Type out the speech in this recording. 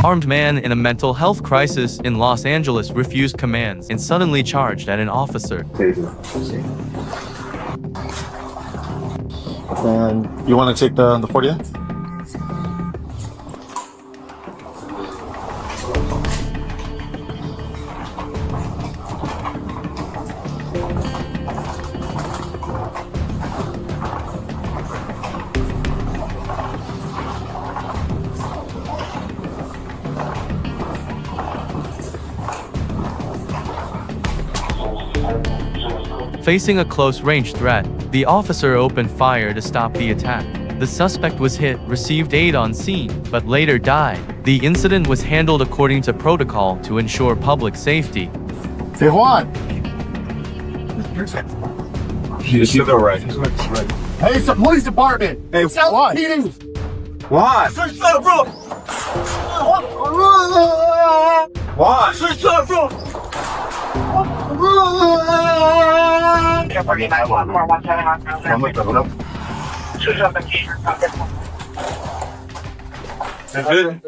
Armed man in a mental health crisis in Los Angeles refused commands and suddenly charged at an officer. And you want to take the 40 then? Facing a close-range threat, the officer opened fire to stop the attack. The suspect was hit, received aid on scene, but later died. The incident was handled according to protocol to ensure public safety. Hey, Juan! He's still right. Hey, it's the police department! Hey, What? What? What? Good.